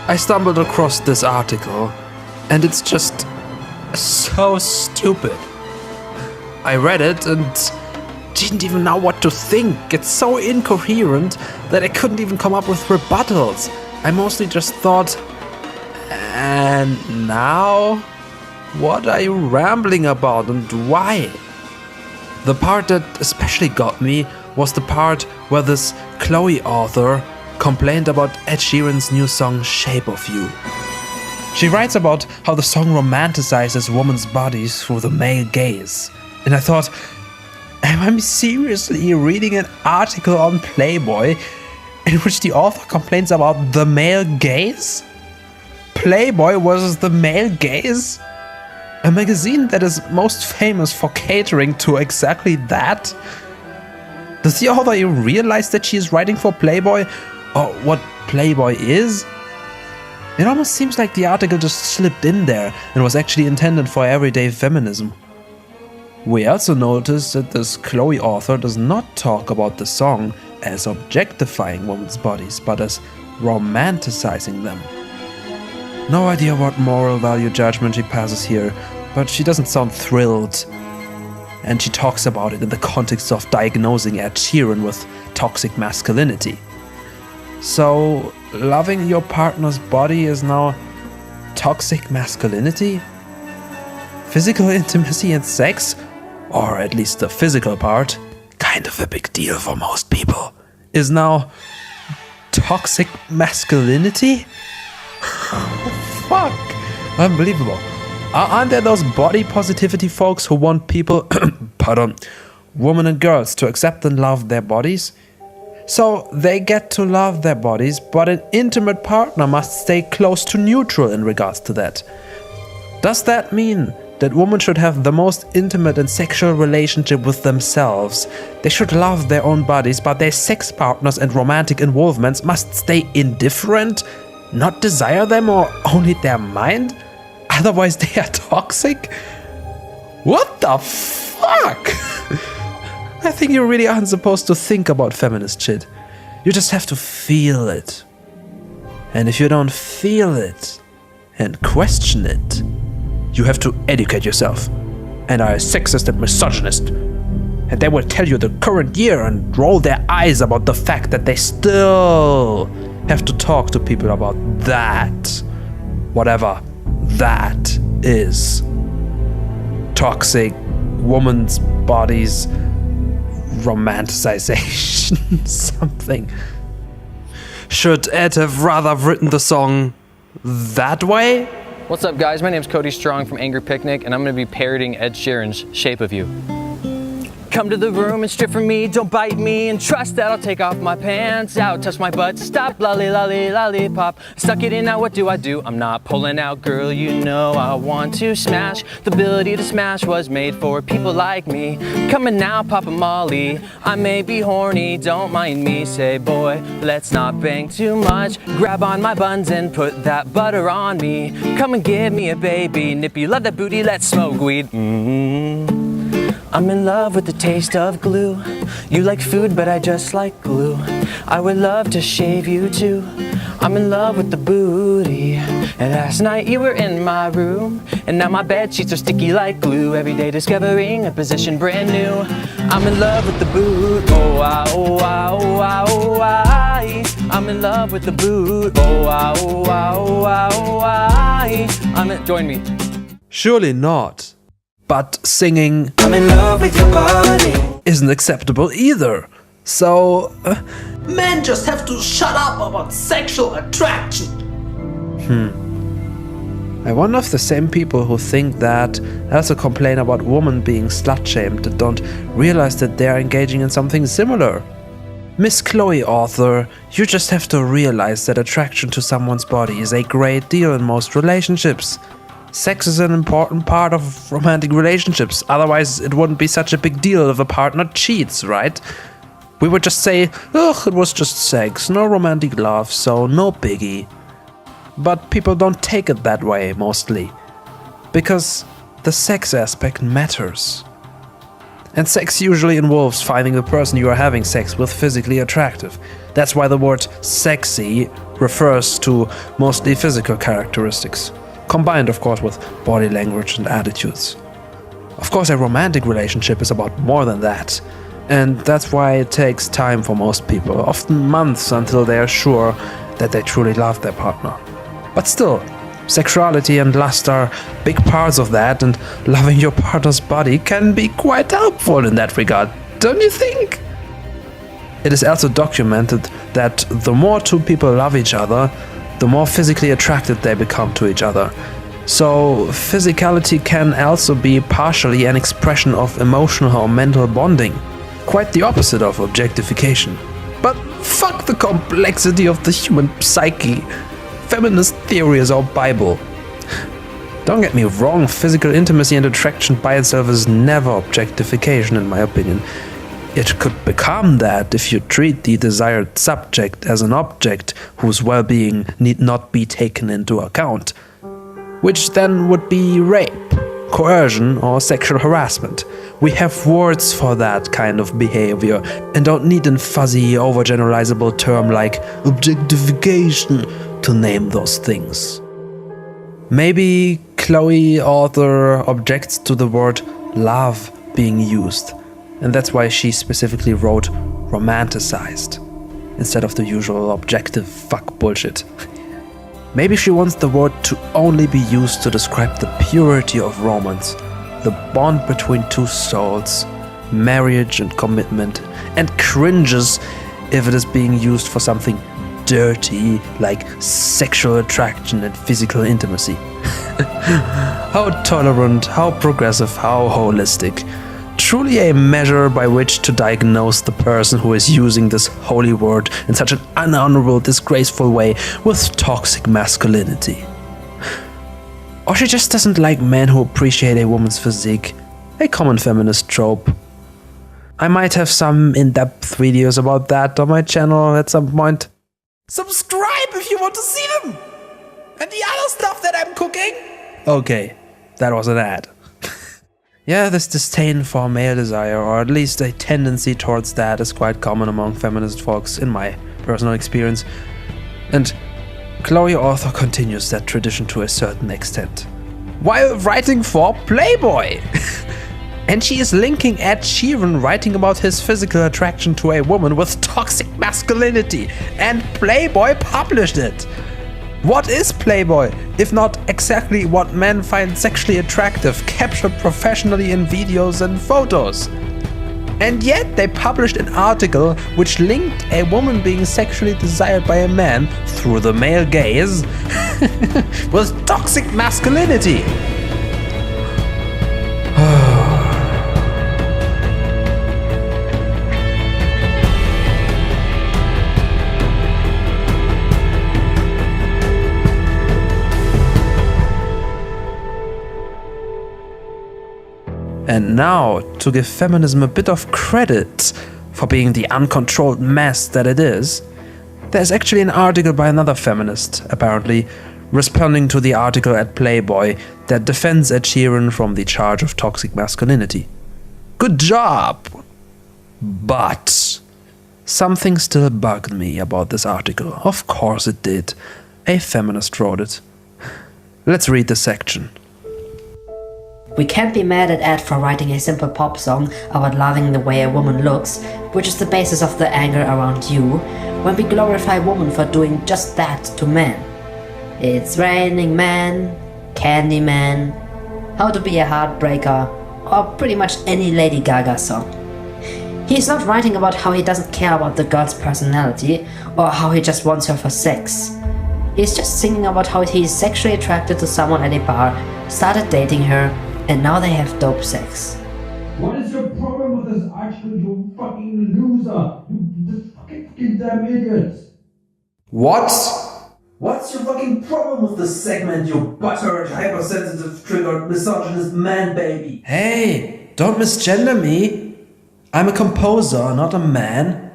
I stumbled across this article, and it's just so stupid. I read it and didn't even know what to think. It's so incoherent that I couldn't even come up with rebuttals. I mostly just thought, and now? What are you rambling about and why? The part that especially got me was the part where this Chloe author complained about Ed Sheeran's new song Shape of You. She writes about how the song romanticizes women's bodies through the male gaze. And I thought, am I seriously reading an article on Playboy in which the author complains about the male gaze? Playboy versus the male gaze? A magazine that is most famous for catering to exactly that? Does the author even realize that she is writing for Playboy, or what Playboy is? It almost seems like the article just slipped in there and was actually intended for everyday feminism. We also noticed that this Chloe author does not talk about the song as objectifying women's bodies, but as romanticizing them. No idea what moral value judgment she passes here, but she doesn't sound thrilled. And she talks about it in the context of diagnosing Ed Sheeran with toxic masculinity. So, loving your partner's body is now toxic masculinity? Physical intimacy and sex, or at least the physical part, kind of a big deal for most people, is now toxic masculinity? Fuck! Unbelievable. Aren't there those body positivity folks who want people, women and girls to accept and love their bodies? So they get to love their bodies, but an intimate partner must stay close to neutral in regards to that. Does that mean that women should have the most intimate and sexual relationship with themselves? They should love their own bodies, but their sex partners and romantic involvements must stay indifferent? Not desire them or only their mind? Otherwise they are toxic? What the fuck? I think you really aren't supposed to think about feminist shit. You just have to feel it. And if you don't feel it and question it, you have to educate yourself and are a sexist and misogynist. And they will tell you the current year and roll their eyes about the fact that they still have to talk to people about that. Whatever that is. Toxic women's bodies, romanticization, something. Should Ed have rather written the song that way? What's up, guys? My name's Cody Strong from Angry Picnic, and I'm going to be parroting Ed Sheeran's Shape of You. Come to the room and strip from me, don't bite me, and trust that I'll take off my pants out, touch my butt, stop, lolly, lolly, lollipop, stuck it in, now what do? I'm not pulling out, girl, you know I want to smash. The ability to smash was made for people like me. Coming now, Papa Molly, I may be horny, don't mind me, say boy, let's not bang too much, grab on my buns and put that butter on me, come and give me a baby, nippy, love that booty, let's smoke weed, I'm in love with the taste of glue. You like food, but I just like glue. I would love to shave you too. I'm in love with the booty. And last night you were in my room, and now my bed sheets are sticky like glue. Every day discovering a position brand new. I'm in love with the boot. Oh, ah, oh, ah, oh, ah, oh, ah. I'm in love with the boot. Oh, ah, oh, ah, oh, ah, oh, ah. Join me. Surely not. But singing I'm in love with your body isn't acceptable either. So, men just have to shut up about sexual attraction. I wonder if the same people who think that also complain about women being slut-shamed don't realize that they are engaging in something similar. Miss Chloe author, you just have to realize that attraction to someone's body is a great deal in most relationships. Sex is an important part of romantic relationships, otherwise it wouldn't be such a big deal if a partner cheats, right? We would just say, ugh, it was just sex, no romantic love, so no biggie. But people don't take it that way, mostly. Because the sex aspect matters. And sex usually involves finding the person you are having sex with physically attractive. That's why the word sexy refers to mostly physical characteristics, combined of course with body language and attitudes. Of course, a romantic relationship is about more than that, and that's why it takes time for most people, often months until they are sure that they truly love their partner. But still, sexuality and lust are big parts of that, and loving your partner's body can be quite helpful in that regard, don't you think? It is also documented that the more two people love each other, the more physically attracted they become to each other. So physicality can also be partially an expression of emotional or mental bonding. Quite the opposite of objectification. But fuck the complexity of the human psyche. Feminist theory is our Bible. Don't get me wrong, physical intimacy and attraction by itself is never objectification in my opinion. It could become that if you treat the desired subject as an object whose well-being need not be taken into account, which then would be rape, coercion or sexual harassment. We have words for that kind of behavior and don't need a fuzzy, overgeneralizable term like objectification to name those things. Maybe Chloe, author, objects to the word love being used, and that's why she specifically wrote romanticized instead of the usual objective fuck bullshit. Maybe she wants the word to only be used to describe the purity of romance, the bond between two souls, marriage and commitment, and cringes if it is being used for something dirty like sexual attraction and physical intimacy. How tolerant, how progressive, how holistic. Truly a measure by which to diagnose the person who is using this holy word in such an unhonorable, disgraceful way with toxic masculinity. Or she just doesn't like men who appreciate a woman's physique, a common feminist trope. I might have some in-depth videos about that on my channel at some point. Subscribe if you want to see them! And the other stuff that I'm cooking! Okay, that was an ad. Yeah, this disdain for male desire, or at least a tendency towards that, is quite common among feminist folks in my personal experience. And Chloe author continues that tradition to a certain extent, while writing for Playboy! And she is linking Ed Sheeran writing about his physical attraction to a woman with toxic masculinity, and Playboy published it! What is Playboy, if not exactly what men find sexually attractive, captured professionally in videos and photos? And yet they published an article which linked a woman being sexually desired by a man through the male gaze with toxic masculinity. And now, to give feminism a bit of credit for being the uncontrolled mess that it is, there's actually an article by another feminist, apparently, responding to the article at Playboy that defends Ed Sheeran from the charge of toxic masculinity. Good job! But something still bugged me about this article. Of course it did. A feminist wrote it. Let's read the section. We can't be mad at Ed for writing a simple pop song about loving the way a woman looks, which is the basis of the anger around you, when we glorify women for doing just that to men. It's Raining Man, Candyman, How to Be a Heartbreaker, or pretty much any Lady Gaga song. He's not writing about how he doesn't care about the girl's personality or how he just wants her for sex. He's just singing about how he's sexually attracted to someone at a bar, started dating her, and now they have dope sex. What is your problem with this article, you fucking loser? You fucking damn idiots! What? What's your fucking problem with this segment, you butthurt, hypersensitive, triggered, misogynist man baby? Hey, don't misgender me. I'm a composer, not a man.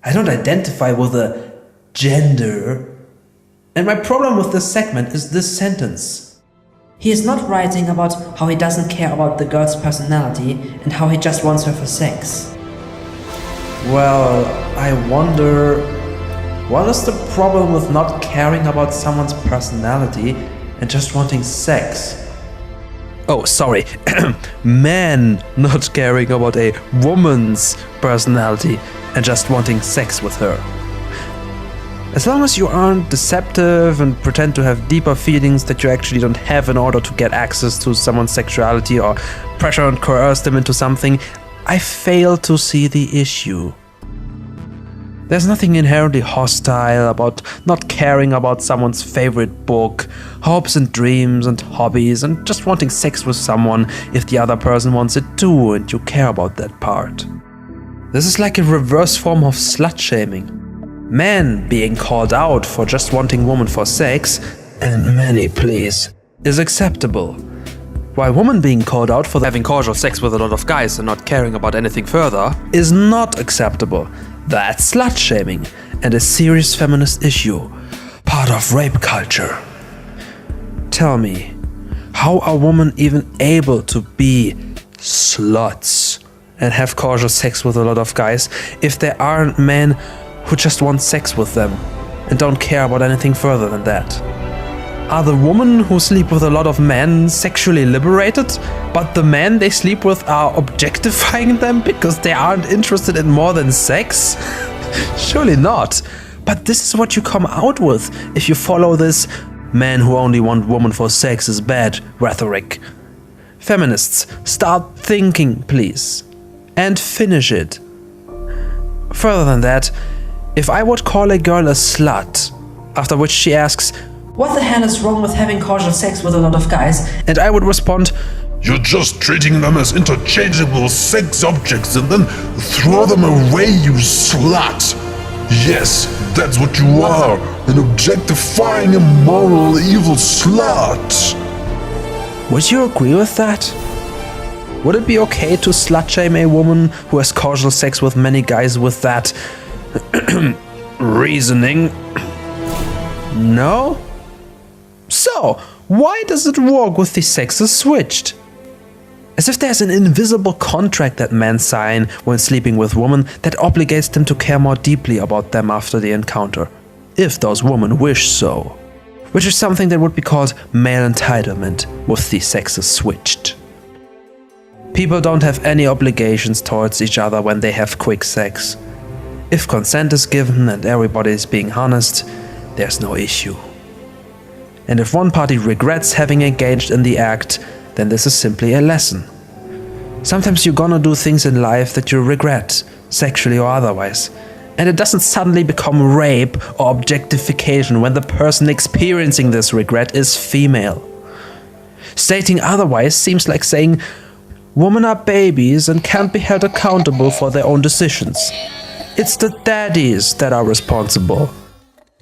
I don't identify with a gender. And my problem with this segment is this sentence. He is not writing about how he doesn't care about the girl's personality and how he just wants her for sex. Well, I wonder... What is the problem with not caring about someone's personality and just wanting sex? Oh, sorry. Men not caring about a woman's personality and just wanting sex with her. As long as you aren't deceptive and pretend to have deeper feelings that you actually don't have in order to get access to someone's sexuality or pressure and coerce them into something, I fail to see the issue. There's nothing inherently hostile about not caring about someone's favorite book, hopes and dreams and hobbies, and just wanting sex with someone if the other person wants it too and you care about that part. This is like a reverse form of slut-shaming. Men being called out for just wanting women for sex, and many please, is acceptable. While women being called out for having casual sex with a lot of guys and not caring about anything further is not acceptable. That's slut-shaming and a serious feminist issue, part of rape culture. Tell me, how are women even able to be sluts and have casual sex with a lot of guys if there aren't men who just want sex with them and don't care about anything further than that? Are the women who sleep with a lot of men sexually liberated, but the men they sleep with are objectifying them because they aren't interested in more than sex? Surely not. But this is what you come out with if you follow this "men who only want women for sex is bad" rhetoric. Feminists, start thinking, please. And finish it. Further than that, if I would call a girl a slut, after which she asks, "What the hell is wrong with having casual sex with a lot of guys?" and I would respond, "You're just treating them as interchangeable sex objects and then throw them away, you slut. Yes, that's what you are, an objectifying, immoral, evil slut." Would you agree with that? Would it be okay to slut-shame a woman who has casual sex with many guys with that reasoning? No? So, why does it work with the sexes switched? As if there's an invisible contract that men sign when sleeping with women that obligates them to care more deeply about them after the encounter, if those women wish so. Which is something that would be called male entitlement with the sexes switched. People don't have any obligations towards each other when they have quick sex. If consent is given and everybody is being honest, there's no issue. And if one party regrets having engaged in the act, then this is simply a lesson. Sometimes you're gonna do things in life that you regret, sexually or otherwise, and it doesn't suddenly become rape or objectification when the person experiencing this regret is female. Stating otherwise seems like saying, women are babies and can't be held accountable for their own decisions. It's the daddies that are responsible.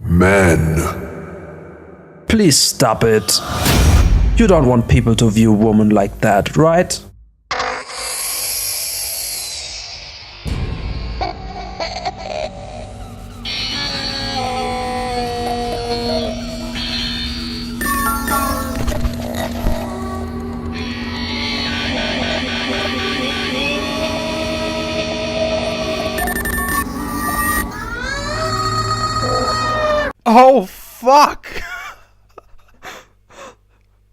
Men. Please stop it. You don't want people to view women like that, right? Oh, fuck!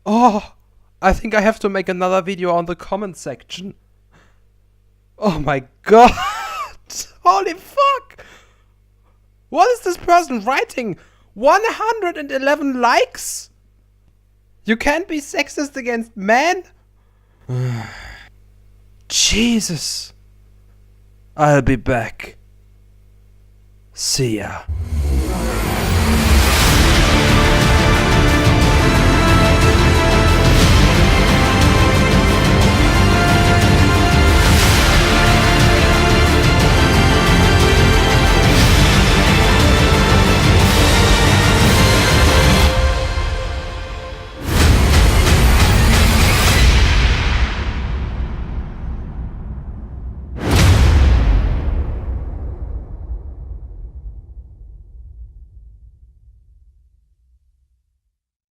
Oh, I think I have to make another video on the comment section. Oh my god! Holy fuck! What is this person writing? 111 likes? You can't be sexist against men? Jesus. I'll be back. See ya.